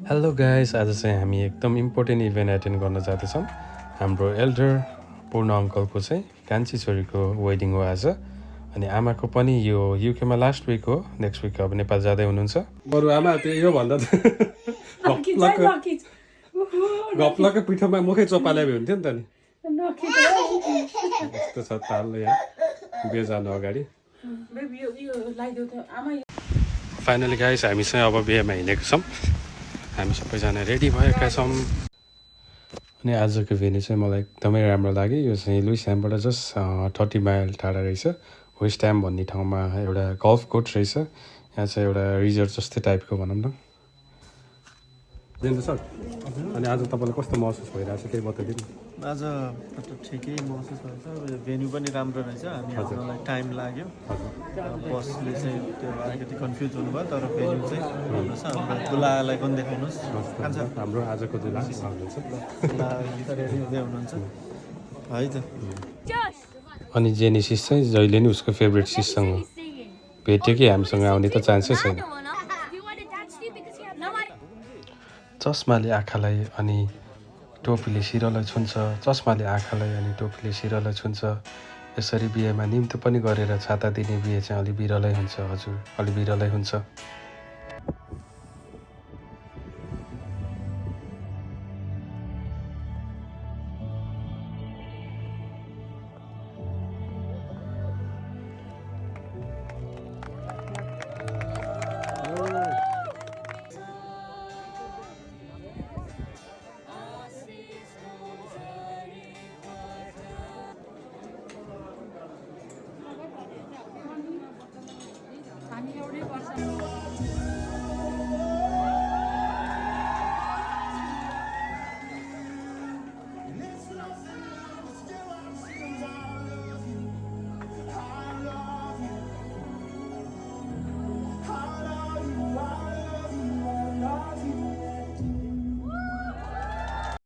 Hello guys, आज चाहिँ हामी एकदम इम्पोर्टेन्ट इभेन्ट एटेन्ड गर्न जाँदैछौँ। हाम्रो एल्डर पूर्ण अङ्कलको चाहिँ कान्छी छोरीको वेडिङ हो आज। अनि आमाको पनि यो युकेमा लास्ट विक हो, नेक्स्ट विक अब नेपाल जाँदै हुनुहुन्छ। बरु आमा त्यो यो भन्दा गप्लको पिठोमा मुखै चोपाले हुन्थ्यो नि त नि। यस्तो छ ताल यहाँ बिहे जानु अगाडि। फाइनली गाइस हामी चाहिँ अब बिहेमा हिँडेको छौँ। हामी सबैजना रेडी भएका छौँ। अनि आजको भेन्यू चाहिँ मलाई एकदमै राम्रो लाग्यो। यो चाहिँ लुइस ह्यामबाट जस्ट 30 माइल टाढा रहेछ। वेस्ट ह्याम भन्ने ठाउँमा एउटा गल्फ कोर्ट रहेछ। यहाँ चाहिँ एउटा रिजोर्ट जस्तै टाइपको भनौँ न। दिनु सर, अनि आज तपाईँलाई कस्तो महसुस भइरहेको छ केही बताइदिनु। आज ठिकै महसुस भएछ। भेन्यू पनि राम्रो रहेछ। हामी आउनलाई टाइम लाग्यो। बसले चाहिँ त्यो अलिकति कन्फ्युज हुनुभयो, तर भेन्यू चाहिँ राम्रो छ। हाम्रो बुलालाई पनि देखाउनुहोस्। हाम्रो आजको जुला हुनुहुन्छ रेडी हुँदै हुनुहुन्छ है त। अनि जेनेसिस चाहिँ जहिले नि उसको फेभरेट सिससँग भेट्यो कि हामीसँग आउने त चान्सै छैन। चस्माले आँखालाई अनि टोपीले शिरलाई छुन्छ, चस्माले आँखालाई अनि टोपीले शिरलाई छुन्छ। यसरी बिहेमा निम्तो पनि गरेर छाता दिने बिहे चाहिँ अलि बिरलै हुन्छ। हजुर, अलि बिरलै हुन्छ।